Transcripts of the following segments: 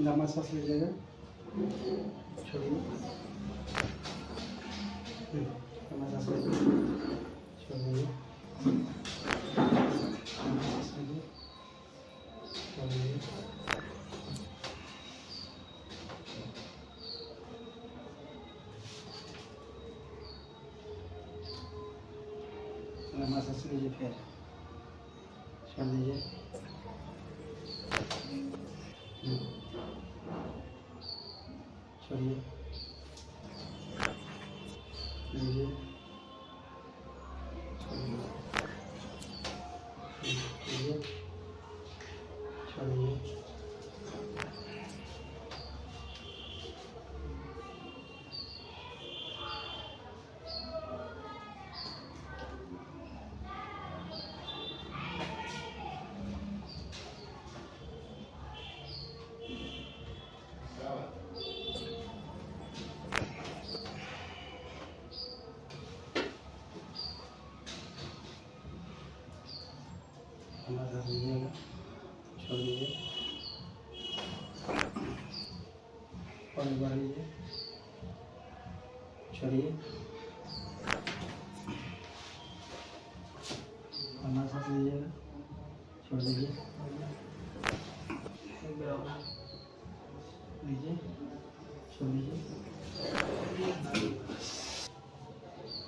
लंबा सांस लीजिएगा, छोड़िए। लंबा सांस लीजिए, छोड़िए। लंबा सांस लीजिए, छोड़िए। लंबा सांस लीजिए, फिर छोड़ दीजिए। छोड़िए, लीजिए, छोड़िए, लीजिए, छोड़िए। लंबा सांस लीजिएगा, छोड़ दीजिए, और एक बार लीजिए, छोड़िए। लंबा सांस लीजिएगा, छोड़ दीजिए, लीजिए, छोड़ दीजिए।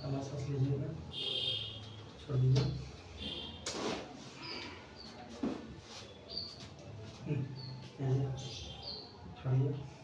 लंबा सांस लीजिएगा, छोड़ दीजिए। लीजिए, छोड़िए।